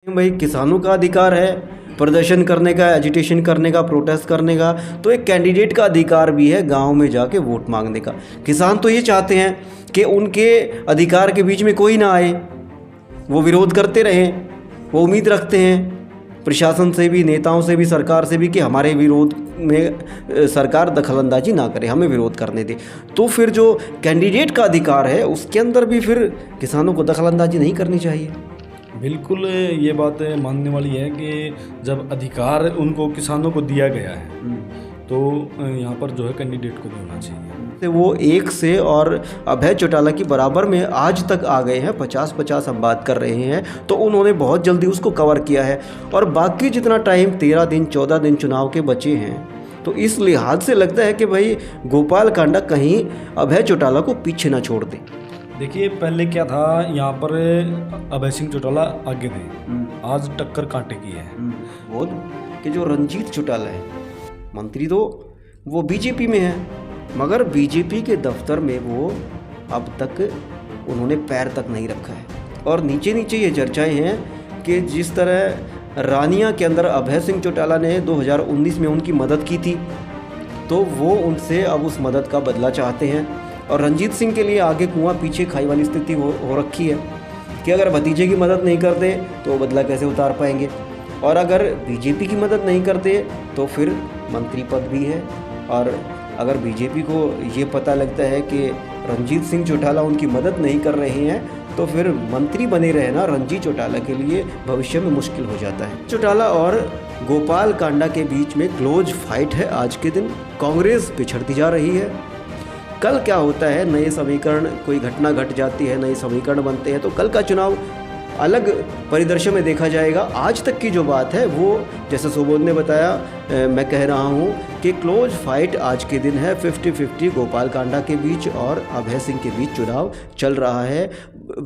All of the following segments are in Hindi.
भाई किसानों का अधिकार है प्रदर्शन करने का, एजिटेशन करने का, प्रोटेस्ट करने का, तो एक कैंडिडेट का अधिकार भी है गांव में जाके वोट मांगने का। किसान तो ये चाहते हैं कि उनके अधिकार के बीच में कोई ना आए, वो विरोध करते रहें, वो उम्मीद रखते हैं प्रशासन से भी, नेताओं से भी, सरकार से भी कि हमारे विरोध में सरकार दखलंदाजी ना करे, हमें विरोध करने दे। तो फिर जो कैंडिडेट का अधिकार है उसके अंदर भी फिर किसानों को दखलंदाजी नहीं करनी चाहिए। बिल्कुल ये बात मानने वाली है कि जब अधिकार उनको किसानों को दिया गया है तो यहाँ पर जो है कैंडिडेट को भी होना चाहिए। वो एक से और अभय चौटाला की बराबर में आज तक आ गए हैं, 50-50 हम बात कर रहे हैं, तो उन्होंने बहुत जल्दी उसको कवर किया है। और बाकी जितना टाइम 13 दिन 14 दिन चुनाव के बचे हैं, तो इस लिहाज से लगता है कि भाई गोपाल कांडा कहीं अभय चौटाला को पीछे ना छोड़ दे। देखिए पहले क्या था, यहाँ पर अभय सिंह चौटाला आगे थे, आज टक्कर कांटे की है। वो कि जो रंजीत चौटाला है मंत्री, तो वो बीजेपी में है, मगर बीजेपी के दफ्तर में वो अब तक उन्होंने पैर तक नहीं रखा है। और नीचे नीचे ये चर्चाएं हैं कि जिस तरह रानिया के अंदर अभय सिंह चौटाला ने 2019 में उनकी मदद की थी, तो वो उनसे अब उस मदद का बदला चाहते हैं। और रंजीत सिंह के लिए आगे कुआं पीछे खाई वाली स्थिति हो रखी है कि अगर भतीजे की मदद नहीं करते तो बदला कैसे उतार पाएंगे, और अगर बीजेपी की मदद नहीं करते तो फिर मंत्री पद भी है। और अगर बीजेपी को ये पता लगता है कि रंजीत सिंह चौटाला उनकी मदद नहीं कर रहे हैं, तो फिर मंत्री बने रहना रंजीत चौटाला के लिए भविष्य में मुश्किल हो जाता है। चौटाला और गोपाल कांडा के बीच में क्लोज फाइट है आज के दिन। कांग्रेस पिछड़ती जा रही है। कल क्या होता है, नए समीकरण, कोई घटना घट जाती है, नए समीकरण बनते हैं, तो कल का चुनाव अलग परिदृश्य में देखा जाएगा। आज तक की जो बात है वो जैसे सुबोध ने बताया, मैं कह रहा हूँ कि क्लोज फाइट आज के दिन है। 50-50 गोपाल कांडा के बीच और अभय सिंह के बीच चुनाव चल रहा है।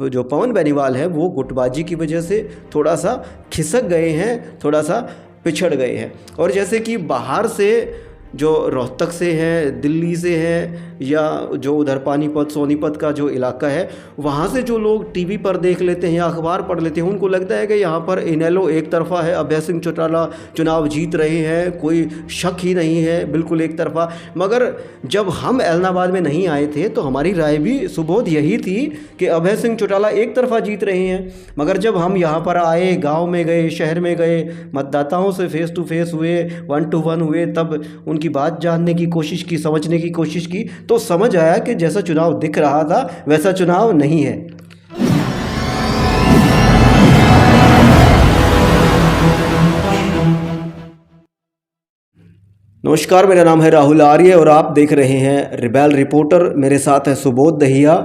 जो पवन बेनीवाल है वो गुटबाजी की वजह से थोड़ा सा खिसक गए हैं, थोड़ा सा पिछड़ गए हैं। और जैसे कि बाहर से जो रोहतक से है, दिल्ली से है, या जो उधर पानीपत सोनीपत का जो इलाका है, वहाँ से जो लोग टीवी पर देख लेते हैं या अखबार पढ़ लेते हैं, उनको लगता है कि यहाँ पर इनेलो एक तरफा है, अभय सिंह चौटाला चुनाव जीत रहे हैं, कोई शक ही नहीं है, बिल्कुल एक तरफा। मगर जब हम ऐलनाबाद में नहीं आए थे तो हमारी राय भी सुबोध यही थी कि अभय सिंह चौटाला एक तरफा जीत रहे हैं। मगर जब हम यहाँ पर आए, गाँव में गए, शहर में गए, मतदाताओं से फेस टू फेस हुए, 1-to-1 हुए, तब उनकी बात जानने की कोशिश की, समझने की कोशिश की, तो समझ आया कि जैसा चुनाव दिख रहा था वैसा चुनाव नहीं है। नमस्कार, मेरा नाम है राहुल आर्य और आप देख रहे हैं रिबेल रिपोर्टर। मेरे साथ है Subodh Dahiya,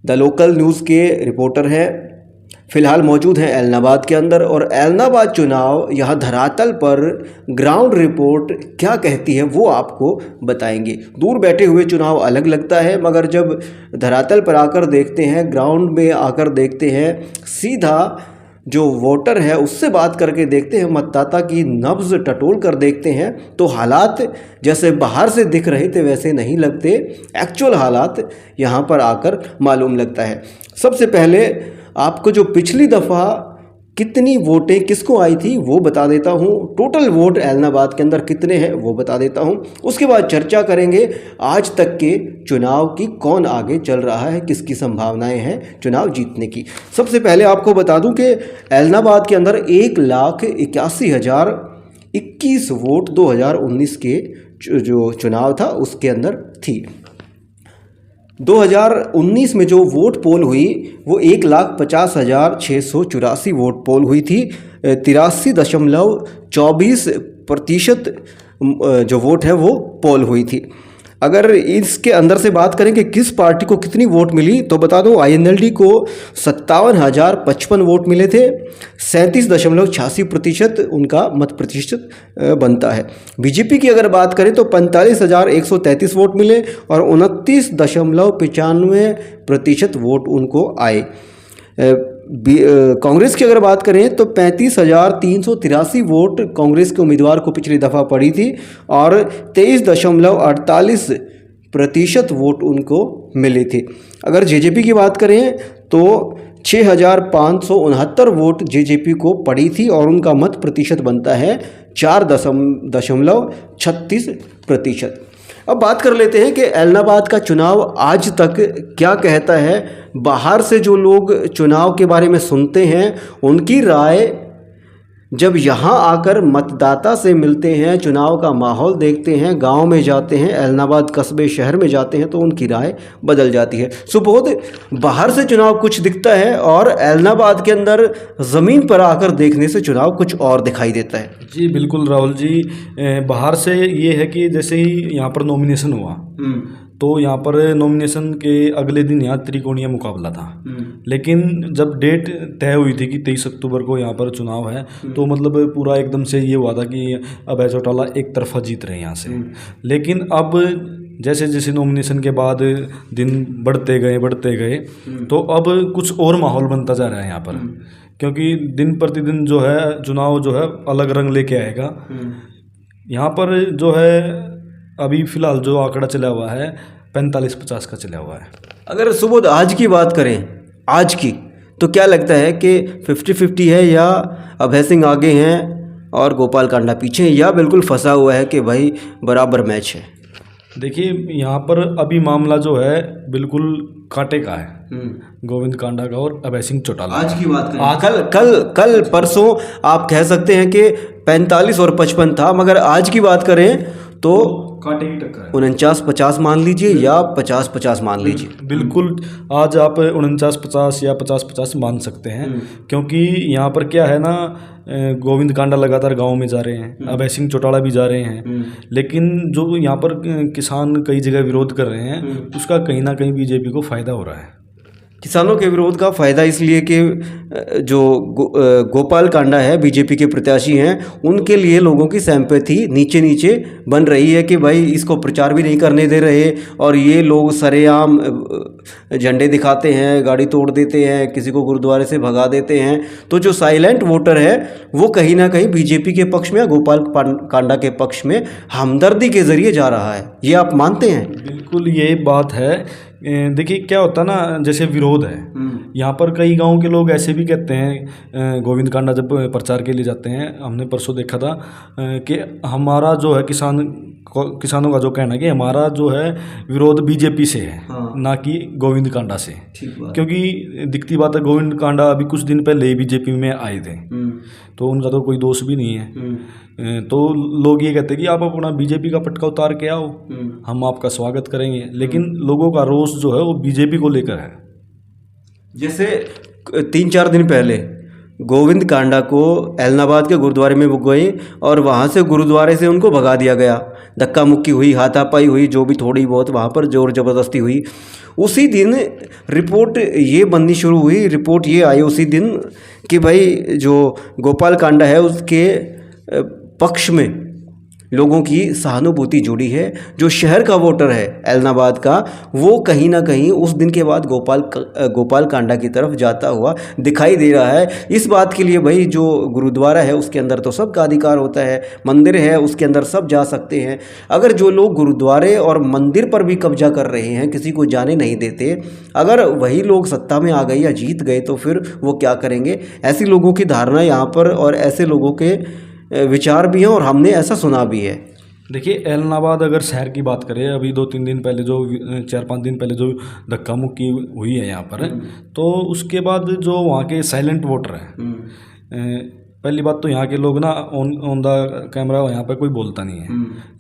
the local news के रिपोर्टर हैं। फ़िलहाल मौजूद हैं ऐलनाबाद के अंदर, और ऐलनाबाद चुनाव यहाँ धरातल पर ग्राउंड रिपोर्ट क्या कहती है वो आपको बताएंगे। दूर बैठे हुए चुनाव अलग लगता है, मगर जब धरातल पर आकर देखते हैं, ग्राउंड में आकर देखते हैं, सीधा जो वोटर है उससे बात करके देखते हैं, मतदाता की नब्ज़ टटोल कर देखते हैं, तो हालात जैसे बाहर से दिख रहे थे वैसे नहीं लगते। एक्चुअल हालात यहाँ पर आकर मालूम लगता है। सबसे पहले आपको जो पिछली दफ़ा कितनी वोटें किसको आई थी वो बता देता हूँ, टोटल वोट ऐलनाबाद के अंदर कितने हैं वो बता देता हूँ। उसके बाद चर्चा करेंगे आज तक के चुनाव की, कौन आगे चल रहा है, किसकी संभावनाएं हैं चुनाव जीतने की। सबसे पहले आपको बता दूं कि ऐलनाबाद के अंदर 1,81,021 वोट 2019 के जो चुनाव था उसके अंदर थी। 2019 में जो वोट पोल हुई वो 1,50,684 वोट पोल हुई थी। 83.24% जो वोट है वो पोल हुई थी। अगर इसके अंदर से बात करें कि किस पार्टी को कितनी वोट मिली, तो बता दो INLD को 57,055 वोट मिले थे। 37.86% उनका मत प्रतिशत बनता है। बीजेपी की अगर बात करें तो 45,133 वोट मिले और 29.95% वोट उनको आए। कांग्रेस की अगर बात करें तो 35,383 वोट कांग्रेस के उम्मीदवार को पिछली दफ़ा पड़ी थी और 23.48% वोट उनको मिले थे। अगर जेजेपी की बात करें तो 6,569 वोट जेजेपी को पड़ी थी और उनका मत प्रतिशत बनता है 4.36%। अब बात कर लेते हैं कि ऐलनाबाद का चुनाव आज तक क्या कहता है। बाहर से जो लोग चुनाव के बारे में सुनते हैं उनकी राय जब यहाँ आकर मतदाता से मिलते हैं, चुनाव का माहौल देखते हैं, गांव में जाते हैं, ऐलनाबाद कस्बे शहर में जाते हैं तो उनकी राय बदल जाती है। सुबोध, बाहर से चुनाव कुछ दिखता है और ऐलनाबाद के अंदर ज़मीन पर आकर देखने से चुनाव कुछ और दिखाई देता है। जी बिल्कुल राहुल जी, बाहर से ये है कि जैसे ही यहाँ पर नॉमिनेशन हुआ तो यहाँ पर नॉमिनेशन के अगले दिन यहाँ त्रिकोणीय मुकाबला था। लेकिन जब डेट तय हुई थी कि 23 अक्टूबर को यहाँ पर चुनाव है तो मतलब पूरा एकदम से ये हुआ था कि अभय चौटाला एक तरफा जीत रहे हैं यहाँ से। लेकिन अब जैसे जैसे नॉमिनेशन के बाद दिन बढ़ते गए तो अब कुछ और माहौल बनता जा रहा है यहाँ पर, क्योंकि दिन प्रतिदिन जो है चुनाव जो है अलग रंग लेके आएगा। यहाँ पर जो है अभी फ़िलहाल जो आंकड़ा चला हुआ है 45-50 का चला हुआ है। अगर सुबोध आज की बात करें, आज की, तो क्या लगता है कि 50-50 है या अभय सिंह आगे हैं और गोपाल कांडा पीछे, या बिल्कुल फंसा हुआ है कि भाई बराबर मैच है? देखिए यहाँ पर अभी मामला जो है बिल्कुल कांटे का है, गोविंद कांडा का और अभय सिंह चौटाला। आज की बात करें, कल परसों आप कह सकते हैं कि 45 और 55 था, मगर आज की बात करें तो कांटे की टक्कर है। 49-50 मान लीजिए या 50-50 मान लीजिए। बिल्कुल आज आप 49-50 या 50-50 मान सकते हैं, क्योंकि यहाँ पर क्या है ना, गोविंद कांडा लगातार गांव में जा रहे हैं, अभय सिंह चौटाला भी जा रहे हैं, लेकिन जो यहाँ पर किसान कई जगह विरोध कर रहे हैं उसका कहीं ना कहीं बीजेपी को फ़ायदा हो रहा है। किसानों के विरोध का फ़ायदा इसलिए कि जो गोपाल कांडा है बीजेपी के प्रत्याशी हैं, उनके लिए लोगों की सिंपैथी नीचे नीचे बन रही है कि भाई इसको प्रचार भी नहीं करने दे रहे और ये लोग सरेआम झंडे दिखाते हैं, गाड़ी तोड़ देते हैं, किसी को गुरुद्वारे से भगा देते हैं। तो जो साइलेंट वोटर है वो कहीं ना कहीं बीजेपी के पक्ष में या गोपाल कांडा के पक्ष में हमदर्दी के ज़रिए जा रहा है। ये आप मानते हैं? बिल्कुल ये बात है। देखिए क्या होता है ना, जैसे विरोध है यहाँ पर, कई गांव के लोग ऐसे भी कहते हैं, गोविंद कांडा जब प्रचार के लिए जाते हैं, हमने परसों देखा था कि हमारा जो है किसानों का जो कहना है कि हमारा जो है विरोध बीजेपी से है, ना कि गोविंद कांडा से। क्योंकि दिखती बात है, गोविंद कांडा अभी कुछ दिन पहले ही बीजेपी में आए थे, तो उनका तो कोई दोष भी नहीं है। तो लोग ये कहते हैं कि आप अपना बीजेपी का पटका उतार के आओ, हम आपका स्वागत करेंगे। लेकिन लोगों का रोष जो है वो बीजेपी को लेकर है। जैसे 3-4 दिन पहले गोविंद कांडा को ऐलनाबाद के गुरुद्वारे में वो गए और वहाँ से गुरुद्वारे से उनको भगा दिया गया, धक्का मुक्की हुई, हाथापाई हुई, जो भी थोड़ी बहुत वहाँ पर जोर ज़बरदस्ती हुई। उसी दिन रिपोर्ट ये बननी शुरू हुई, रिपोर्ट ये आई उसी दिन कि भाई जो गोपाल कांडा है उसके पक्ष में लोगों की सहानुभूति जुड़ी है। जो शहर का वोटर है ऐलनाबाद का, वो कहीं ना कहीं उस दिन के बाद गोपाल कांडा की तरफ जाता हुआ दिखाई दे रहा है। इस बात के लिए भाई जो गुरुद्वारा है उसके अंदर तो सबका अधिकार होता है, मंदिर है उसके अंदर सब जा सकते हैं। अगर जो लोग गुरुद्वारे और मंदिर पर भी कब्जा कर रहे हैं, किसी को जाने नहीं देते, अगर वही लोग सत्ता में आ गए या जीत गए तो फिर वो क्या करेंगे? ऐसी लोगों की धारणा यहाँ पर और ऐसे लोगों के विचार भी हैं और हमने ऐसा सुना भी है। देखिए ऐलनाबाद अगर शहर की बात करें, अभी 2-3 दिन पहले जो 4-5 दिन पहले जो धक्का मुक्की हुई है यहाँ पर, तो उसके बाद जो वहाँ के साइलेंट वोटर हैं, पहली बात तो यहाँ के लोग ना ऑन द कैमरा यहाँ पर कोई बोलता नहीं है,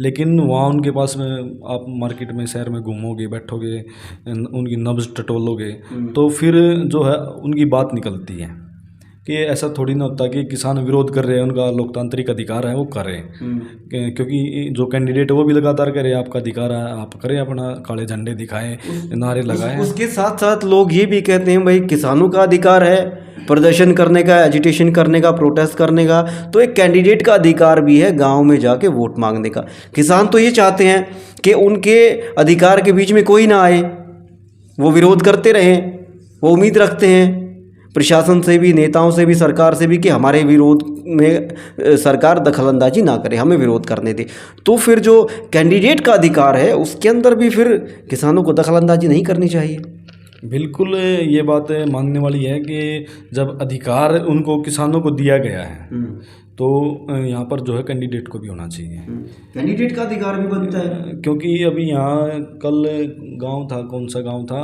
लेकिन वहाँ उनके पास में आप मार्केट में शहर में घूमोगे, बैठोगे, उनकी नब्ज़ टटोलोगे तो फिर जो है उनकी बात निकलती है कि ऐसा थोड़ी ना होता कि किसान विरोध कर रहे हैं, उनका लोकतांत्रिक अधिकार है वो करें, क्योंकि जो कैंडिडेट है वो भी लगातार करे, आपका अधिकार है आप करें, अपना काले झंडे दिखाएं, नारे लगाएं। उसके साथ साथ लोग ये भी कहते हैं भाई किसानों का अधिकार है प्रदर्शन करने का, एजिटेशन करने का, प्रोटेस्ट करने का, तो एक कैंडिडेट का अधिकार भी है गाँव में जाके वोट मांगने का। किसान तो ये चाहते हैं कि उनके अधिकार के बीच में कोई ना आए, वो विरोध करते रहें, वो उम्मीद रखते हैं प्रशासन से भी, नेताओं से भी, सरकार से भी कि हमारे विरोध में सरकार दखलंदाजी ना करे, हमें विरोध करने दे। तो फिर जो कैंडिडेट का अधिकार है उसके अंदर भी फिर किसानों को दखलंदाजी नहीं करनी चाहिए। बिल्कुल ये बात मानने वाली है कि जब अधिकार उनको किसानों को दिया गया है तो यहाँ पर जो है कैंडिडेट को भी होना चाहिए। कैंडिडेट का अधिकार भी बनता है, क्योंकि अभी यहाँ कल गांव था, कौन सा गांव था,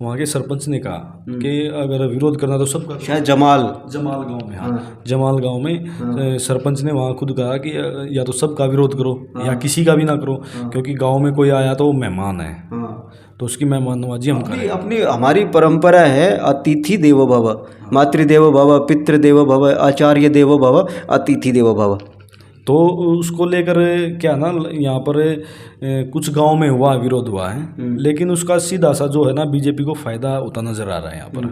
वहाँ के सरपंच ने कहा कि अगर विरोध करना तो सबका, शायद जमाल गांव में, हाँ जमाल गांव में सरपंच ने वहाँ खुद कहा कि या तो सबका विरोध करो या किसी का भी ना करो, क्योंकि गांव में कोई आया तो वो मेहमान है, तो उसकी मेहमान नवाजी हम करें। अपनी हमारी परंपरा है अतिथि देवो भव, मातृदेवो भव, पितृदेवो भव, आचार्य देवो भव, अतिथि देवो भव। तो उसको लेकर क्या ना यहाँ पर कुछ गांव में हुआ, विरोध हुआ है, लेकिन उसका सीधा सा जो है ना बीजेपी को फ़ायदा होता नज़र आ रहा है यहाँ पर,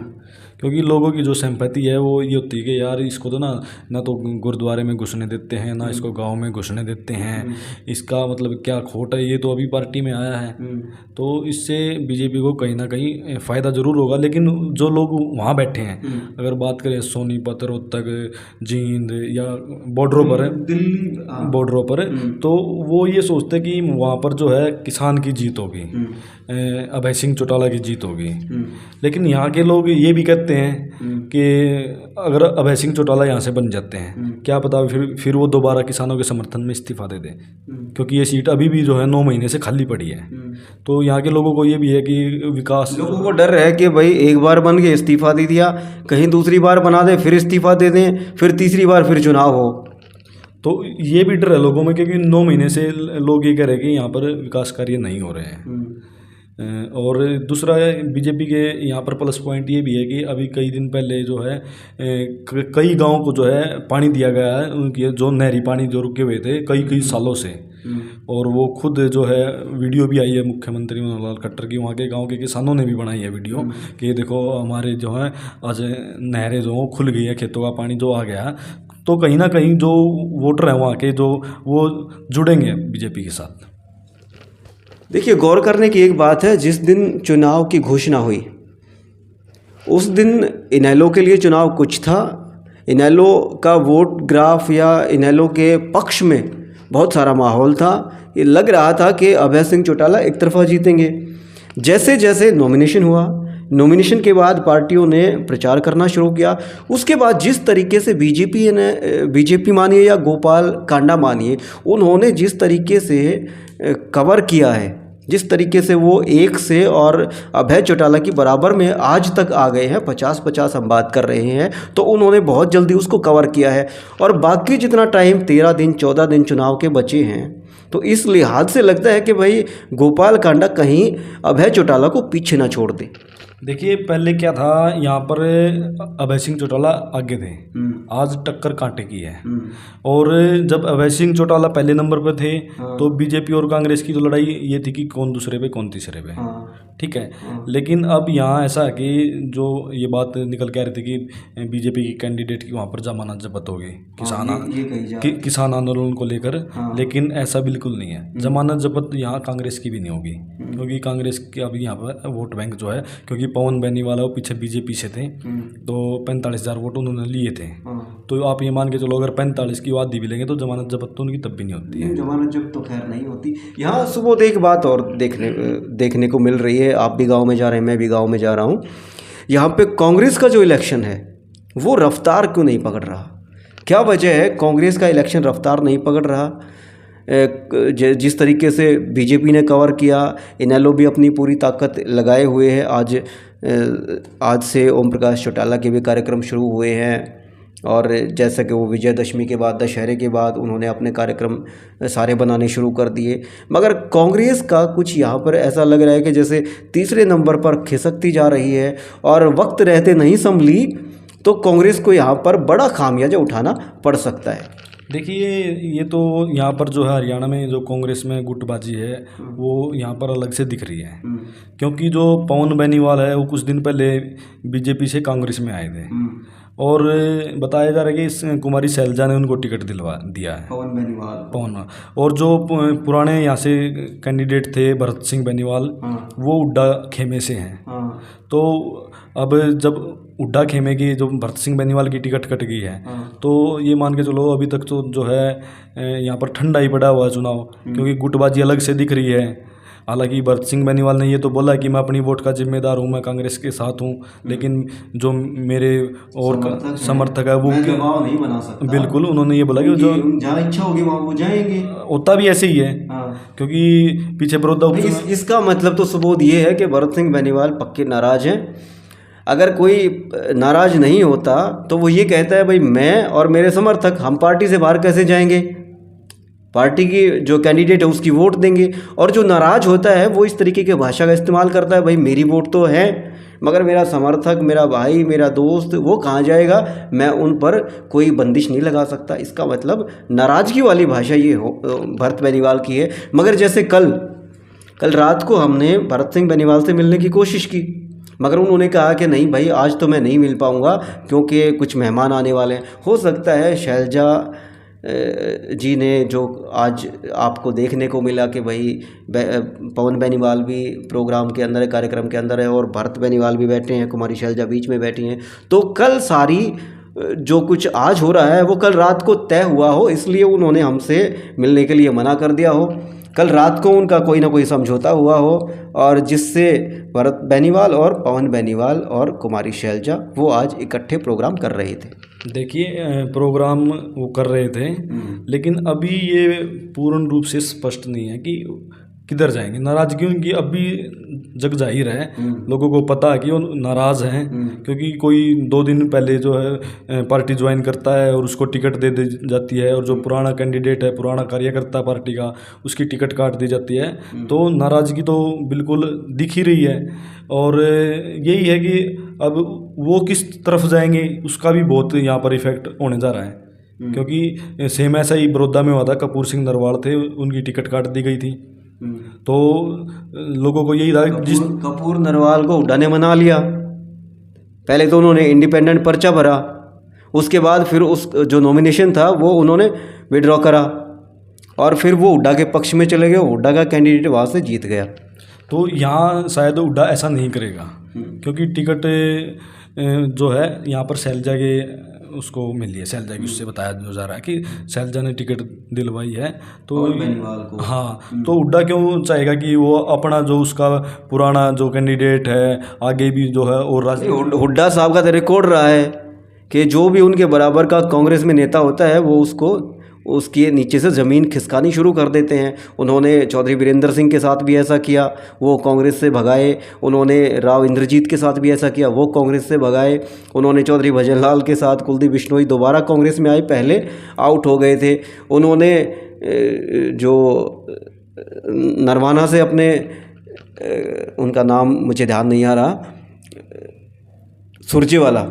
क्योंकि लोगों की जो सिंपैथी है वो ये होती है कि यार इसको तो ना तो गुरुद्वारे में घुसने देते हैं, ना इसको गांव में घुसने देते हैं, इसका मतलब क्या खोट है, ये तो अभी पार्टी में आया है। तो इससे बीजेपी को कहीं ना कहीं फ़ायदा ज़रूर होगा। लेकिन जो लोग वहाँ बैठे हैं, अगर बात करें सोनीपत, रोहतक, जींद या बॉर्डरों पर है, दिल्ली बॉर्डरों पर, तो वो ये सोचते कि वहाँ पर जो है किसान की जीत होगी, अभय सिंह चौटाला की जीत होगी। लेकिन यहाँ के लोग ये भी कहते हैं कि अगर अभय सिंह चौटाला यहाँ से बन जाते हैं, क्या पता फिर वो दोबारा किसानों के समर्थन में इस्तीफा दे दें, क्योंकि ये सीट अभी भी जो है 9 महीने से खाली पड़ी है। तो यहाँ के लोगों को ये भी है कि विकास, लोगों को डर है कि भाई एक बार बन के इस्तीफा दे दिया, कहीं दूसरी बार बना दे, फिर इस्तीफा दे दें, फिर तीसरी बार फिर चुनाव हो। तो ये भी डर है लोगों में, क्योंकि 9 महीने से लोग ये कह रहे हैं कि यहाँ पर विकास कार्य नहीं हो रहे हैं। और दूसरा बीजेपी के यहाँ पर प्लस पॉइंट ये भी है कि अभी कई दिन पहले जो है कई गांवों को जो है पानी दिया गया है, उनके जो नहरी पानी जो रुके हुए थे कई सालों से, और वो खुद जो है वीडियो भी आई है मुख्यमंत्री मनोहर लाल खट्टर की, वहाँ के गांव के किसानों ने भी बनाई है वीडियो कि देखो हमारे जो है आज नहरें जो खुल गई है, खेतों का पानी जो आ गया। तो कहीं ना कहीं जो वोटर हैं वहाँ के, जो वो जुड़ेंगे बीजेपी के साथ। देखिए, गौर करने की एक बात है, जिस दिन चुनाव की घोषणा हुई उस दिन इनेलो के लिए चुनाव कुछ था, इनेलो का वोट ग्राफ या इनेलो के पक्ष में बहुत सारा माहौल था। ये लग रहा था कि अभय सिंह चौटाला एक तरफा जीतेंगे। जैसे जैसे नॉमिनेशन हुआ, नॉमिनेशन के बाद पार्टियों ने प्रचार करना शुरू किया, उसके बाद जिस तरीके से बीजेपी मानिए या गोपाल कांडा मानिए, उन्होंने जिस तरीके से कवर किया है, जिस तरीके से वो एक से और अभय चौटाला की बराबर में आज तक आ गए हैं, 50-50 हम बात कर रहे हैं, तो उन्होंने बहुत जल्दी उसको कवर किया है। और बाकी जितना टाइम 13 दिन 14 दिन चुनाव के बचे हैं, तो इस लिहाज से लगता है कि भाई गोपाल कांडा कहीं अभय चौटाला को पीछे ना छोड़ दे। देखिए, पहले क्या था, यहाँ पर अभय सिंह चौटाला आगे थे, आज टक्कर कांटे की है। और जब अभय सिंह चौटाला पहले नंबर पर थे तो बीजेपी और कांग्रेस की तो लड़ाई ये थी कि कौन दूसरे पे कौन तीसरे पे, ठीक है। लेकिन अब यहाँ ऐसा है कि जो ये बात निकल के आ रही थी कि बीजेपी की कैंडिडेट की वहाँ पर जमानत जब्त होगी किसान आंदोलन को लेकर, लेकिन ऐसा बिल्कुल नहीं है। जमानत जब्त यहाँ कांग्रेस की भी नहीं होगी, क्योंकि कांग्रेस के अभी यहाँ पर वोट बैंक जो है, क्योंकि पवन बेनीवाला वो पीछे बीजेपी से थे, तो 45,000 वोट उन्होंने लिए थे। तो आप ये मान के चलो, अगर 45 की वादी भी लेंगे तो जमानत जब्त तो उनकी तब भी नहीं होती है। जमानत जब्त तो खैर नहीं होती। यहाँ सुबोध एक बात और देखने को मिल रही है, आप भी गांव में जा रहे हैं, मैं भी गांव में जा रहा हूँ। यहाँ पे कांग्रेस का जो इलेक्शन है वो रफ्तार क्यों नहीं पकड़ रहा? क्या वजह है कांग्रेस का इलेक्शन रफ्तार नहीं पकड़ रहा? जिस तरीके से बीजेपी ने कवर किया, इनेलो भी अपनी पूरी ताकत लगाए हुए है। आज से ओम प्रकाश चौटाला के भी कार्यक्रम शुरू हुए हैं, और जैसा कि वो विजयदशमी के बाद, दशहरे के बाद उन्होंने अपने कार्यक्रम सारे बनाने शुरू कर दिए। मगर कांग्रेस का कुछ यहाँ पर ऐसा लग रहा है कि जैसे तीसरे नंबर पर खिसकती जा रही है, और वक्त रहते नहीं संभली तो कांग्रेस को यहाँ पर बड़ा खामियाजा उठाना पड़ सकता है। देखिए, ये तो यहाँ पर जो है हरियाणा में जो कांग्रेस में गुटबाजी है वो यहाँ पर अलग से दिख रही है, क्योंकि जो पवन बेनीवाल है वो कुछ दिन पहले बीजेपी से कांग्रेस में आए थे, और बताया जा रहा है कि कुमारी शैलजा ने उनको टिकट दिलवा दिया है, पवन। और जो पुराने यहाँ से कैंडिडेट थे भरत सिंह बेनीवाल, वो उड्डा खेमे से हैं। तो अब जब उड्डा खेमे की जो भरत सिंह बेनीवाल की टिकट कट गई है, तो ये मान के चलो अभी तक तो जो है यहाँ पर ठंडा ही पड़ा हुआ है चुनाव, क्योंकि गुटबाजी अलग से दिख रही है। हालांकि भरत सिंह बेनीवाल ने ये तो बोला कि मैं अपनी वोट का जिम्मेदार हूँ, मैं कांग्रेस के साथ हूँ, लेकिन जो मेरे और समर्थक है वो दबाव नहीं बना सकता। बिल्कुल, उन्होंने ये बोला कि जो जहाँ इच्छा होगी वहाँ वो जाएंगे। होता भी ऐसे ही है। क्योंकि पीछे बड़ौदा इसका मतलब तो सबूत ये है कि भरत सिंह बेनीवाल पक्के नाराज हैं। अगर कोई नाराज नहीं होता तो वो ये कहता है भाई मैं और मेरे समर्थक हम पार्टी से बाहर कैसे जाएंगे, पार्टी की जो कैंडिडेट है उसकी वोट देंगे। और जो नाराज होता है वो इस तरीके की भाषा का इस्तेमाल करता है, भाई मेरी वोट तो है मगर मेरा समर्थक, मेरा भाई, मेरा दोस्त वो कहाँ जाएगा, मैं उन पर कोई बंदिश नहीं लगा सकता। इसका मतलब नाराज़गी वाली भाषा ये भरत बेनीवाल की है। मगर जैसे कल रात को हमने भरत सिंह बेनीवाल से मिलने की कोशिश की, मगर उन्होंने कहा कि नहीं भाई आज तो मैं नहीं मिल पाऊँगा क्योंकि कुछ मेहमान आने वाले हैं। हो सकता है शैलजा जी ने जो आज आपको देखने को मिला कि भाई पवन बेनीवाल भी प्रोग्राम के अंदर है, कार्यक्रम के अंदर है और भरत बेनीवाल भी बैठे हैं, कुमारी शैलजा बीच में बैठी हैं, तो कल सारी जो कुछ आज हो रहा है वो कल रात को तय हुआ हो, इसलिए उन्होंने हमसे मिलने के लिए मना कर दिया हो। कल रात को उनका कोई ना कोई समझौता हुआ हो और जिससे भरत बेनीवाल और पवन बेनीवाल और कुमारी शैलजा वो आज इकट्ठे प्रोग्राम कर रहे थे। देखिए प्रोग्राम वो कर रहे थे, लेकिन अभी ये पूर्ण रूप से स्पष्ट नहीं है कि किधर जाएंगे। नाराजगी उनकी अभी जग जाहिर है, लोगों को पता है कि वो नाराज़ हैं, क्योंकि कोई 2 दिन पहले जो है पार्टी ज्वाइन करता है और उसको टिकट दे दी जाती है, और जो पुराना कैंडिडेट है, पुराना कार्यकर्ता पार्टी का, उसकी टिकट काट दी जाती है। तो नाराज़गी तो बिल्कुल दिख ही रही है। और यही है कि अब वो किस तरफ जाएंगे उसका भी बहुत यहाँ पर इफेक्ट होने जा रहा है, क्योंकि सेम ऐसा ही बड़ौदा में हुआ था। कपूर सिंह नरवाल थे, उनकी टिकट काट दी गई थी। तो लोगों को यही था जिस कपूर नरवाल को हुड्डा ने मना लिया। पहले तो उन्होंने इंडिपेंडेंट पर्चा भरा, उसके बाद फिर उस जो नॉमिनेशन था वो उन्होंने विड्रॉ करा और फिर वो हुड्डा के पक्ष में चले गए, हुड्डा का कैंडिडेट वहाँ से जीत गया। तो यहाँ शायद हुड्डा ऐसा नहीं करेगा, क्योंकि टिकट जो है यहाँ पर शैलजा के उसको मिली है, शैलजा की उससे बताया जा रहा है कि शैलजा ने टिकट दिलवाई है। तो हाँ, तो हुड्डा क्यों चाहेगा कि वो अपना जो उसका पुराना जो कैंडिडेट है आगे भी जो है, और हुड्डा साहब का तो रिकॉर्ड रहा है कि जो भी उनके बराबर का कांग्रेस में नेता होता है वो उसके नीचे से ज़मीन खिसकानी शुरू कर देते हैं। उन्होंने चौधरी वीरेंद्र सिंह के साथ भी ऐसा किया, वो कांग्रेस से भगाए। उन्होंने राव इंद्रजीत के साथ भी ऐसा किया, वो कांग्रेस से भगाए। उन्होंने चौधरी भजनलाल के साथ कुलदीप बिश्नोई दोबारा कांग्रेस में आए, पहले आउट हो गए थे। उन्होंने जो नरवाना से अपने उनका नाम मुझे ध्यान नहीं आ रहा, सुरजेवाला,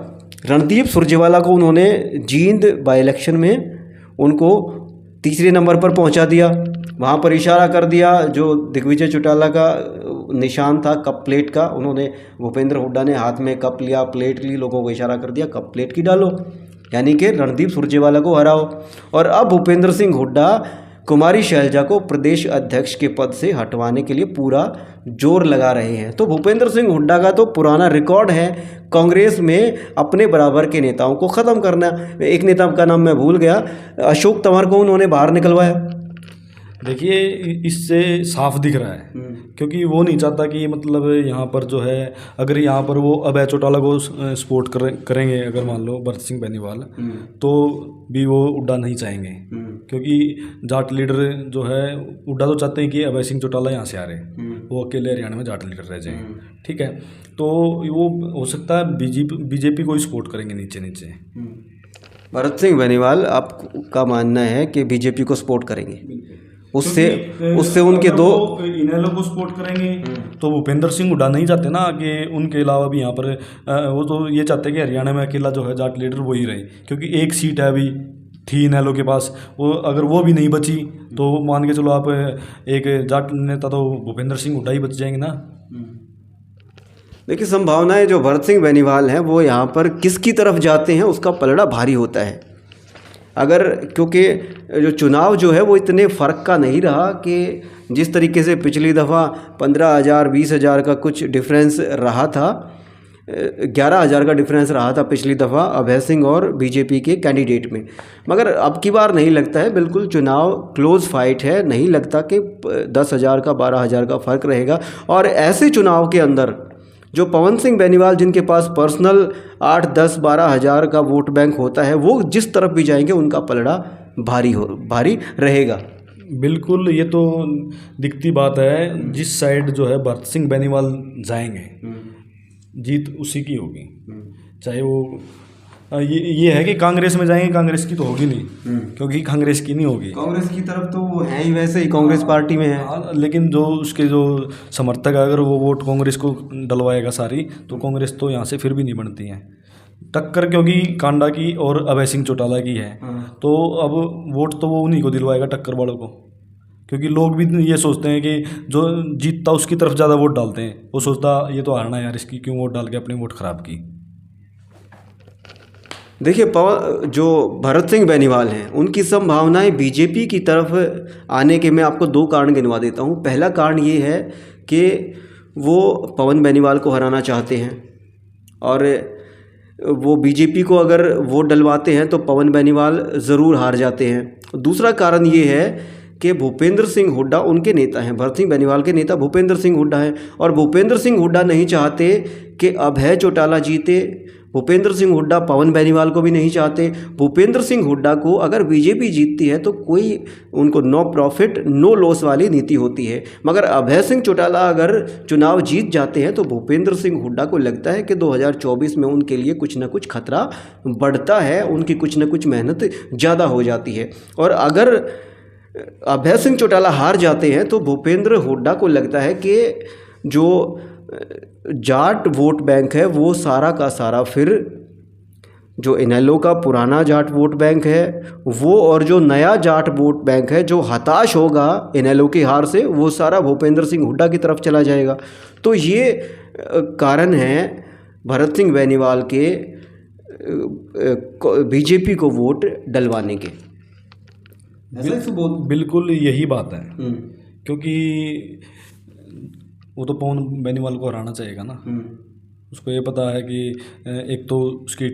रणदीप सुरजेवाला को उन्होंने जींद बाई इलेक्शन में उनको 3 नंबर पर पहुंचा दिया। वहाँ पर इशारा कर दिया, जो दिग्विजय चौटाला का निशान था कप प्लेट का, उन्होंने भूपेंद्र हुड्डा ने हाथ में कप लिया, प्लेट ली, लोगों को इशारा कर दिया कप प्लेट की डालो, यानी कि रणदीप सुरजेवाला को हराओ। और अब भूपेंद्र सिंह हुड्डा कुमारी शैलजा को प्रदेश अध्यक्ष के पद से हटवाने के लिए पूरा जोर लगा रहे हैं। तो भूपेंद्र सिंह हुड्डा का तो पुराना रिकॉर्ड है कांग्रेस में अपने बराबर के नेताओं को ख़त्म करना। एक नेता का नाम मैं भूल गया, अशोक तंवर को उन्होंने बाहर निकलवाया। देखिए इससे साफ दिख रहा है, क्योंकि वो नहीं चाहता कि मतलब यहाँ पर जो है, अगर यहाँ पर वो अभय चौटाला को सपोर्ट करेंगे, अगर मान लो भरत सिंह बेनीवाल, तो भी वो हुड्डा नहीं चाहेंगे, क्योंकि जाट लीडर जो है हुड्डा तो चाहते हैं कि अभय सिंह चौटाला यहाँ से आ रहे, वो अकेले हरियाणा में जाट लीडर रह जाएं। ठीक है, तो वो हो सकता है बीजेपी को ही सपोर्ट करेंगे नीचे नीचे। भरत सिंह बेनीवाल आपका मानना है कि बीजेपी को सपोर्ट करेंगे, उससे उनके दो इनेलो को सपोर्ट करेंगे, तो भूपेंद्र सिंह हुड्डा नहीं चाहते ना कि उनके अलावा भी यहाँ पर वो तो ये चाहते हैं कि हरियाणा में अकेला जो है जाट लीडर वही रहे, क्योंकि एक सीट है अभी थी इनेलो के पास, वो अगर वो भी नहीं बची तो मान के चलो आप एक जाट नेता तो भूपेंद्र सिंह हुड्डा ही बच जाएंगे ना। देखिए संभावनाएं जो भरत सिंह बेनीवाल हैं वो यहाँ पर किसकी तरफ जाते हैं उसका पलड़ा भारी होता है। अगर क्योंकि जो चुनाव जो है वो इतने फ़र्क का नहीं रहा कि जिस तरीके से पिछली दफ़ा 15,000 20,000 का कुछ डिफरेंस रहा था, 11,000 का डिफरेंस रहा था पिछली दफ़ा अभय सिंह और बीजेपी के कैंडिडेट में। मगर अब की बार नहीं लगता है, बिल्कुल चुनाव क्लोज फाइट है, नहीं लगता कि 10,000 का 12,000 का फ़र्क रहेगा। और ऐसे चुनाव के अंदर जो पवन सिंह बेनीवाल जिनके पास पर्सनल 8, 10, 12 हज़ार का वोट बैंक होता है, वो जिस तरफ भी जाएंगे उनका पलड़ा भारी रहेगा। बिल्कुल, ये तो दिखती बात है। जिस साइड जो है भरत सिंह बेनीवाल जाएंगे जीत उसी की होगी। चाहे वो ये है कि कांग्रेस में जाएंगे, कांग्रेस की तो होगी नहीं, क्योंकि कांग्रेस की नहीं होगी। कांग्रेस की तरफ तो वो है ही, वैसे ही कांग्रेस पार्टी में है। लेकिन जो उसके जो समर्थक अगर वो वोट कांग्रेस को डलवाएगा सारी, तो कांग्रेस तो यहाँ से फिर भी नहीं बनती है। टक्कर क्योंकि कांडा की और अभय सिंह चौटाला की है, तो अब वोट तो वो उन्हीं को दिलवाएगा, टक्कर वालों को। क्योंकि लोग भी ये सोचते हैं कि जो जीतता उसकी तरफ ज़्यादा वोट डालते हैं। वो सोचता ये तो हारना यार, इसकी क्यों वोट डाल के अपने वोट खराब की। देखिए, जो भरत सिंह बेनीवाल हैं उनकी संभावनाएं बीजेपी की तरफ आने के मैं आपको 2 कारण गिनवा देता हूं। पहला कारण ये है कि वो पवन बेनीवाल को हराना चाहते हैं और वो बीजेपी को अगर वोट डलवाते हैं तो पवन बेनीवाल ज़रूर हार जाते हैं। दूसरा कारण ये है कि भूपेंद्र सिंह हुड्डा उनके नेता हैं, भरत सिंह बेनीवाल के नेता भूपेंद्र सिंह हुड्डा हैं, और भूपेंद्र सिंह हुड्डा नहीं चाहते कि अभय चौटाला जीते। भूपेंद्र सिंह हुड्डा पवन बेनीवाल को भी नहीं चाहते। भूपेंद्र सिंह हुड्डा को अगर बीजेपी जीतती है तो कोई उनको नो प्रॉफिट नो लॉस वाली नीति होती है, मगर अभय सिंह चौटाला अगर चुनाव जीत जाते हैं तो भूपेंद्र सिंह हुड्डा को लगता है कि 2024 में उनके लिए कुछ ना कुछ खतरा बढ़ता है, उनकी कुछ ना कुछ मेहनत ज़्यादा हो जाती है। और अगर अभय सिंह चौटाला हार जाते हैं तो भूपेंद्र हुड्डा को लगता है कि जो जाट वोट बैंक है वो सारा का सारा फिर जो इनेलो का पुराना जाट वोट बैंक है वो, और जो नया जाट वोट बैंक है जो हताश होगा इनेलो की हार से, वो सारा भूपेंद्र सिंह हुड्डा की तरफ चला जाएगा। तो ये कारण है भरत सिंह बेनीवाल के बीजेपी को वोट डलवाने के। बिल्कुल यही बात है, क्योंकि वो तो पवन बेनीवाल को हराना चाहेगा ना। उसको ये पता है कि एक तो उसकी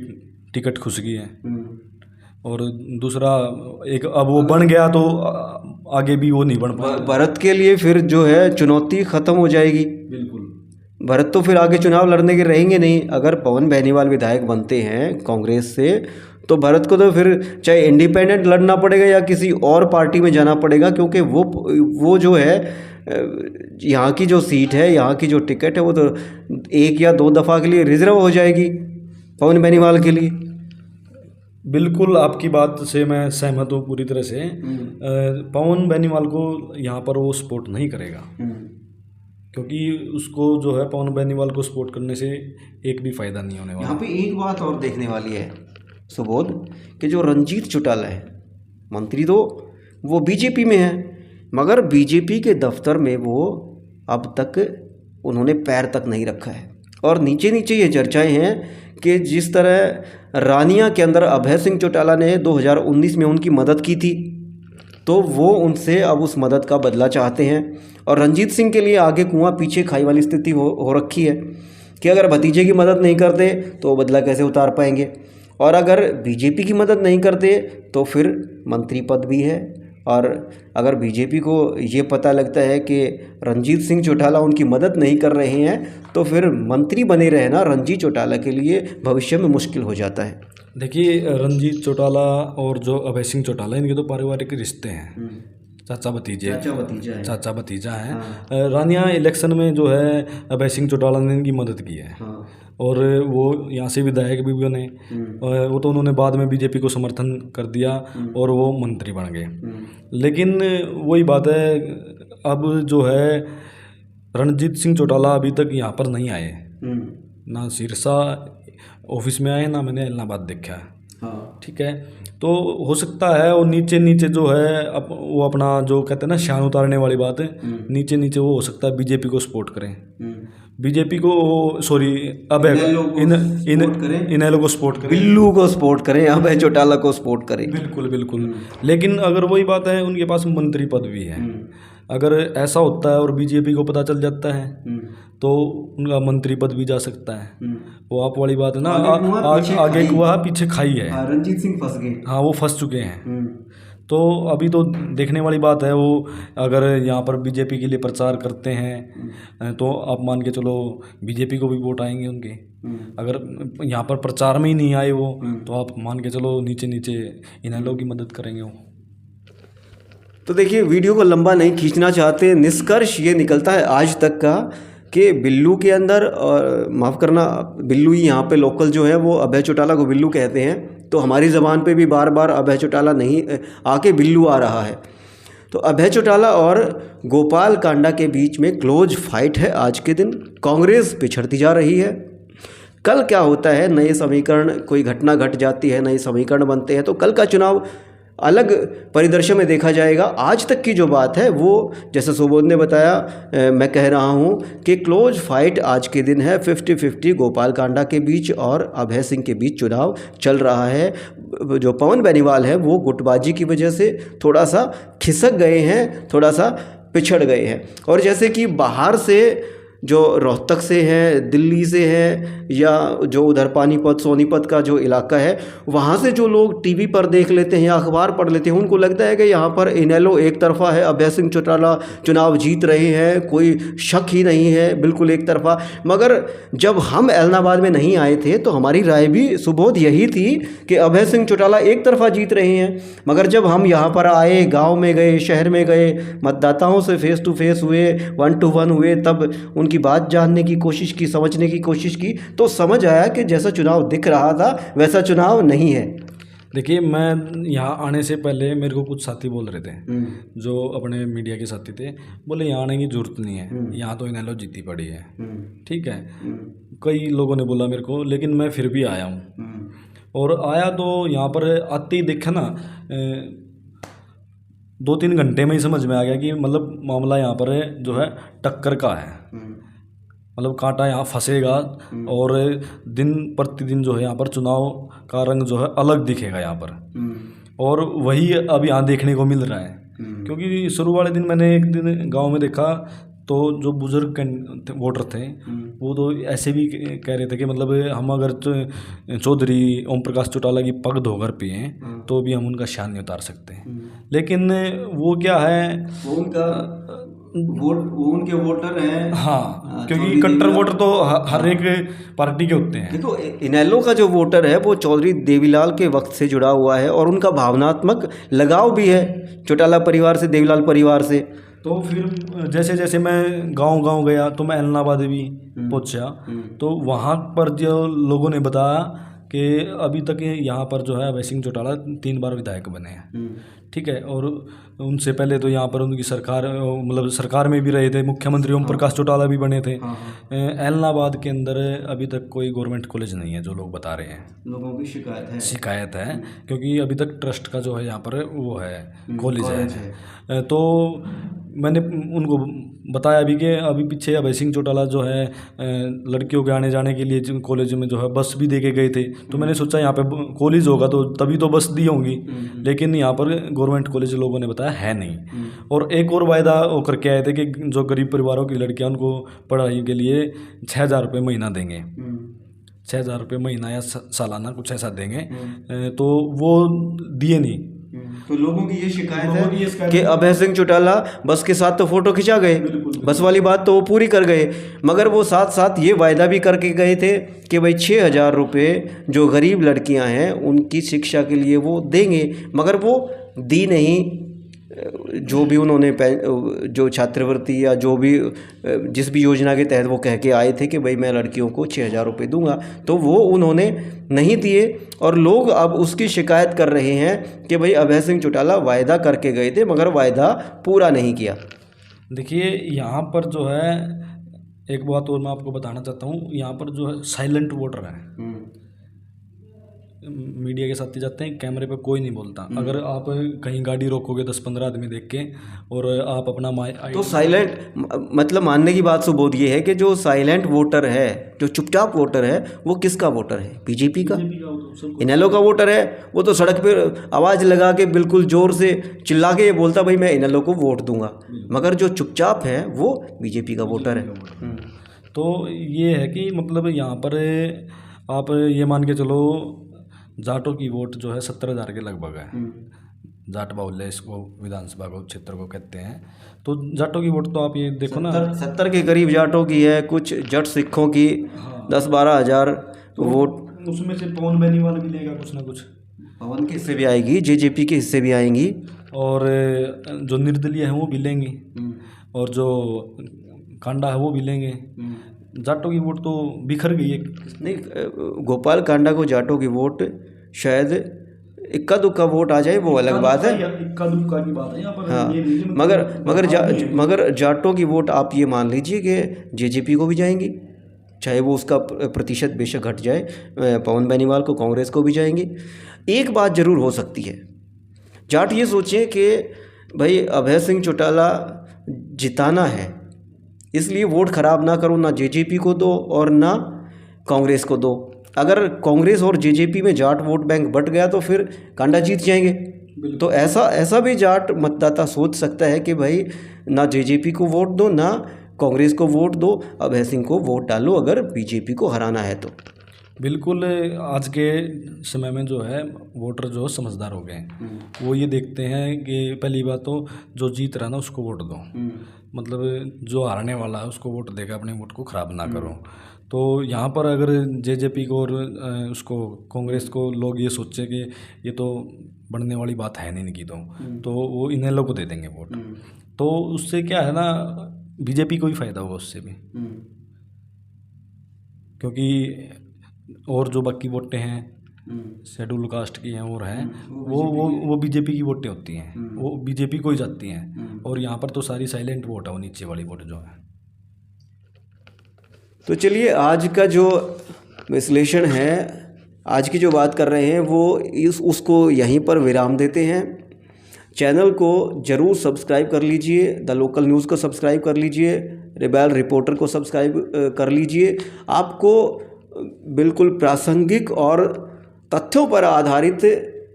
टिकट खुस गई है और दूसरा एक अब वो बन गया तो आगे भी वो नहीं बन पाएगा। भरत के लिए फिर जो है चुनौती ख़त्म हो जाएगी। बिल्कुल, भरत तो फिर आगे चुनाव लड़ने के रहेंगे नहीं। अगर पवन बेनीवाल विधायक बनते हैं कांग्रेस से तो भरत को तो फिर चाहे इंडिपेंडेंट लड़ना पड़ेगा या किसी और पार्टी में जाना पड़ेगा, क्योंकि वो जो है यहाँ की जो सीट है, यहाँ की जो टिकट है, वो तो 1 या 2 दफ़ा के लिए रिजर्व हो जाएगी पवन बेनीवाल के लिए। बिल्कुल आपकी बात से मैं सहमत हूँ पूरी तरह से। पवन बेनीवाल को यहाँ पर वो सपोर्ट नहीं करेगा, क्योंकि उसको जो है पवन बेनीवाल को सपोर्ट करने से एक भी फ़ायदा नहीं होने वाला। यहाँ पे एक बात और देखने वाली है सुबोध, कि जो रंजीत चौटाला है मंत्री तो वो बीजेपी में है, मगर बीजेपी के दफ्तर में वो अब तक उन्होंने पैर तक नहीं रखा है। और नीचे नीचे ये चर्चाएं हैं कि जिस तरह रानिया के अंदर अभय सिंह चौटाला ने 2019 में उनकी मदद की थी, तो वो उनसे अब उस मदद का बदला चाहते हैं। और रंजीत सिंह के लिए आगे कुआं पीछे खाई वाली स्थिति हो रखी है कि अगर भतीजे की मदद नहीं करते तो वो बदला कैसे उतार पाएंगे, और अगर बीजेपी की मदद नहीं करते तो फिर मंत्री पद भी है। और अगर बीजेपी को ये पता लगता है कि रंजीत सिंह चौटाला उनकी मदद नहीं कर रहे हैं तो फिर मंत्री बने रहना रंजीत चौटाला के लिए भविष्य में मुश्किल हो जाता है। देखिए, रंजीत चौटाला और जो अभय सिंह चौटाला, इनके तो पारिवारिक रिश्ते हैं, चाचा भतीजा है। हाँ। रानिया इलेक्शन में जो है अभय सिंह चौटाला ने इनकी मदद की है। हाँ। और वो यहाँ से विधायक भी बने, वो तो उन्होंने बाद में बीजेपी को समर्थन कर दिया और वो मंत्री बन गए। लेकिन वही बात है, अब जो है रणजीत सिंह चौटाला अभी तक यहाँ पर नहीं आए, ना सिरसा ऑफिस में आए, ना मैंने इलाहाबाद देखा है। हाँ। ठीक है, तो हो सकता है वो नीचे नीचे जो है वो अपना जो कहते हैं ना शान उतारने वाली बात है, नीचे नीचे वो हो सकता है बीजेपी को सपोर्ट करें, बीजेपी को सॉरी अभय इनेलो को सपोर्ट करें, बिल्लू को सपोर्ट करें, अभय चौटाला को सपोर्ट करें। बिल्कुल बिल्कुल। लेकिन अगर वही बात है, उनके पास मंत्री पद भी है, अगर ऐसा होता है और बीजेपी को पता चल जाता है तो उनका मंत्री पद भी जा सकता है। वो आप वाली बात है ना, आगे कुआ पीछे खाई है। रणजीत सिंह फंस गए। हाँ, वो फंस चुके हैं। तो अभी तो देखने वाली बात है, वो अगर यहाँ पर बीजेपी के लिए प्रचार करते हैं तो आप मान के चलो बीजेपी को भी वोट आएंगे उनके। अगर यहाँ पर प्रचार में ही नहीं आए वो तो आप मान के चलो नीचे नीचे इनेलो की मदद करेंगे वो। तो देखिए, वीडियो को लंबा नहीं खींचना चाहते, निष्कर्ष ये निकलता है आज तक का कि बिल्लू के अंदर, और माफ़ करना बिल्लू ही यहाँ पे लोकल जो है वो अभय चौटाला को बिल्लू कहते हैं, तो हमारी ज़बान पे भी बार बार अभय चौटाला नहीं आके बिल्लू आ रहा है। तो अभय चौटाला और गोपाल कांडा के बीच में क्लोज फाइट है आज के दिन। कांग्रेस पिछड़ती जा रही है। कल क्या होता है, नए समीकरण, कोई घटना घट जाती है, नए समीकरण बनते हैं, तो कल का चुनाव अलग परिदृश्य में देखा जाएगा। आज तक की जो बात है वो, जैसे सुबोध ने बताया, मैं कह रहा हूँ कि क्लोज फाइट आज के दिन है। 50-50 गोपाल कांडा के बीच और अभय सिंह के बीच चुनाव चल रहा है। जो पवन बेनीवाल है वो गुटबाजी की वजह से थोड़ा सा खिसक गए हैं, थोड़ा सा पिछड़ गए हैं। और जैसे कि बाहर से जो रोहतक से है, दिल्ली से है, या जो उधर पानीपत सोनीपत का जो इलाका है, वहाँ से जो लोग टीवी पर देख लेते हैं या अखबार पढ़ लेते हैं, उनको लगता है कि यहाँ पर इनेलो एक तरफा है, अभय सिंह चौटाला चुनाव जीत रहे हैं, कोई शक ही नहीं है, बिल्कुल एक तरफा। मगर जब हम ऐलनाबाद में नहीं आए थे तो हमारी राय भी सुबोध यही थी कि अभय सिंह चौटाला एक तरफा जीत रहे हैं। मगर जब हम यहाँ पर आए, गाँव में गए, शहर में गए, मतदाताओं से फेस टू फेस हुए, 1-to-1 हुए, तब उनकी बात जानने की कोशिश की, समझने की कोशिश की, तो समझ आया कि जैसा चुनाव दिख रहा था वैसा चुनाव नहीं है। देखिए, मैं यहाँ आने से पहले मेरे को कुछ साथी बोल रहे थे, जो अपने मीडिया के साथी थे, बोले यहाँ आने की जरूरत नहीं है, यहाँ तो इनेलो जीती पड़ी है। ठीक है, कई लोगों ने बोला मेरे को, लेकिन मैं फिर भी आया हूँ। और आया तो यहाँ पर आते ही देखा ना, 2-3 घंटे में ही समझ में आ गया कि मतलब मामला यहाँ पर जो है टक्कर का है। मतलब कांटा यहाँ फंसेगा और दिन प्रतिदिन जो है यहाँ पर चुनाव का रंग जो है अलग दिखेगा यहाँ पर। और वही अब यहाँ देखने को मिल रहा है, क्योंकि शुरू वाले दिन मैंने एक दिन गांव में देखा तो जो बुजुर्ग वोटर थे वो तो ऐसे भी कह रहे थे कि मतलब हम अगर चौधरी ओम प्रकाश चौटाला की पग धोकर पिए तो भी हम उनका शान नहीं उतार सकते। लेकिन वो क्या है, वो उनके वोटर हैं। हाँ, क्योंकि कट्टर वोटर तो हर एक पार्टी के होते हैं। देखो, इनेलो का जो वोटर है वो चौधरी देवीलाल के वक्त से जुड़ा हुआ है और उनका भावनात्मक लगाव भी है चौटाला परिवार से, देवीलाल परिवार से। तो फिर जैसे जैसे मैं गांव गया तो मैं ऐलनाबाद भी पहुंचा, तो वहाँ पर जो लोगों ने बताया कि अभी तक यहाँ पर जो है अभय सिंह चौटाला 3 बार विधायक बने हैं। ठीक है, और उनसे पहले तो यहाँ पर उनकी सरकार, मतलब सरकार में भी रहे थे, मुख्यमंत्री ओम प्रकाश चौटाला भी बने थे। ऐलनाबाद के अंदर अभी तक कोई गवर्नमेंट कॉलेज नहीं है, जो लोग बता रहे हैं। लोगों की शिकायत है क्योंकि अभी तक ट्रस्ट का जो है यहाँ पर वो है, कॉलेज है। तो मैंने उनको बताया भी कि अभी पीछे अभय सिंह चौटाला जो है लड़कियों के आने जाने के लिए कॉलेज में जो है बस भी दे के गए थे। तो मैंने सोचा यहाँ पे कॉलेज होगा तो तभी तो बस दी होंगी, लेकिन यहाँ पर गवर्नमेंट कॉलेज लोगों ने बताया है नहीं। और एक और वायदा वो करके आए थे कि जो गरीब परिवारों की लड़कियाँ उनको पढ़ाई के लिए 6,000 रुपये महीना देंगे, 6,000 रुपये महीना या सालाना कुछ ऐसा देंगे। तो वो दिए नहीं। तो लोगों की ये शिकायत है कि अभय सिंह चौटाला बस के साथ तो फोटो खिंचा गए, बस वाली बात तो वो पूरी कर गए, मगर वो साथ साथ ये वायदा भी करके गए थे कि भाई 6,000 रुपये जो गरीब लड़कियां हैं उनकी शिक्षा के लिए वो देंगे, मगर वो दी नहीं। जो भी उन्होंने जो छात्रवृत्ति या जो भी जिस भी योजना के तहत वो कह के आए थे कि भाई मैं लड़कियों को 6,000 रुपये दूंगा, तो वो उन्होंने नहीं दिए। और लोग अब उसकी शिकायत कर रहे हैं कि भाई अभय सिंह चौटाला वायदा करके गए थे मगर वायदा पूरा नहीं किया। देखिए, यहाँ पर जो है एक बात और मैं आपको बताना चाहता हूँ, यहाँ पर जो है साइलेंट वोटर है। मीडिया के साथ ही जाते हैं, कैमरे पे कोई नहीं बोलता। अगर आप कहीं गाड़ी रोकोगे 10-15 आदमी देख के और आप अपना तो साइलेंट मतलब मानने की बात सुबोध ये है कि जो साइलेंट वोटर है, जो चुपचाप वोटर है, वो किसका वोटर है? बीजेपी का, इनेलो का वोटर है। वो तो सड़क पे आवाज़ लगा के बिल्कुल ज़ोर से चिल्ला के ये बोलता भाई मैं इनेलो को वोट दूंगा, मगर जो चुपचाप है वो बीजेपी का वोटर है। तो ये है कि मतलब यहाँ पर आप ये मान के चलो जाटों की वोट जो है 70,000 के लगभग है। जाट बाहुल्य इसको विधानसभा को क्षेत्र को कहते हैं। तो जाटों की वोट तो आप ये देखो ना 70 के करीब जाटों की है, कुछ जट सिखों की 10-12 हज़ार वोट। उसमें से पवन बेनीवाल भी लेगा कुछ ना कुछ, पवन के हिस्से भी आएगी, जेजेपी के हिस्से भी आएंगी, और जो निर्दलीय हैं वो भी लेंगे, और जो कांडा है वो भी लेंगे। जाटों की वोट तो बिखर गई है। नहीं, गोपाल कांडा को जाटों की वोट शायद इक्का दुक्का वोट आ जाए, वो अलग बात है, इक्का दुक्का की बात है यहाँ पर। हाँ, मगर जाटों की वोट आप ये मान लीजिए कि जेजेपी को भी जाएंगी, चाहे वो उसका प्रतिशत बेशक घट जाए, पवन बेनीवाल को, कांग्रेस को भी जाएंगी। एक बात ज़रूर हो सकती है, जाट ये सोचें कि भाई अभय सिंह चौटाला जिताना है, इसलिए वोट ख़राब ना करो, ना जेजेपी को दो और ना कांग्रेस को दो। अगर कांग्रेस और जेजेपी में जाट वोट बैंक बट गया तो फिर कांडा जीत जाएंगे। तो ऐसा भी जाट मतदाता सोच सकता है कि भाई ना जेजेपी को वोट दो, ना कांग्रेस को वोट दो, अभय सिंह को वोट डालो अगर बीजेपी को हराना है तो। बिल्कुल, आज के समय में जो है वोटर जो समझदार हो गए हैं। वो ये देखते हैं कि पहली बात तो जो जीत रहा है ना उसको वोट दो, मतलब जो हारने वाला है उसको वोट देगा, अपने वोट को ख़राब ना करो। तो यहाँ पर अगर जेजेपी को और उसको कांग्रेस को लोग ये सोचे कि ये तो बढ़ने वाली बात है नहीं इनकी, तो वो इनेलो को दे देंगे वोट। तो उससे क्या है ना, बीजेपी को ही फ़ायदा होगा उससे भी, क्योंकि और जो बाकी वोटें हैं शेड्यूल कास्ट की हैं और हैं वो बीजेपी की वोटें होती हैं, वो बीजेपी को ही जाती हैं। और यहाँ पर तो सारी साइलेंट वोट है, वो नीचे वाली वोट जो है। तो चलिए, आज का जो विश्लेषण है, आज की जो बात कर रहे हैं वो उसको यहीं पर विराम देते हैं। चैनल को ज़रूर सब्सक्राइब कर लीजिए, द लोकल न्यूज़ को सब्सक्राइब कर लीजिए, रिबेल रिपोर्टर को सब्सक्राइब कर लीजिए। आपको बिल्कुल प्रासंगिक और तथ्यों पर आधारित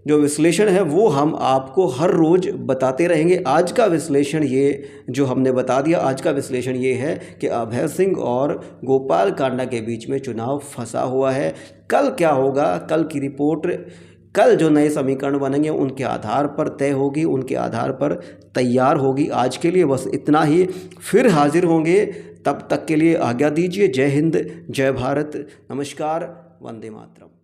जो विश्लेषण है वो हम आपको हर रोज़ बताते रहेंगे। आज का विश्लेषण ये जो हमने बता दिया, आज का विश्लेषण ये है कि अभय सिंह और गोपाल कांडा के बीच में चुनाव फंसा हुआ है। कल क्या होगा, कल की रिपोर्ट, कल जो नए समीकरण बनेंगे उनके आधार पर तय होगी, उनके आधार पर तैयार होगी। आज के लिए बस इतना ही, फिर हाजिर होंगे, तब तक के लिए आज्ञा दीजिए। जय हिंद, जय भारत, नमस्कार, वंदे मातरम।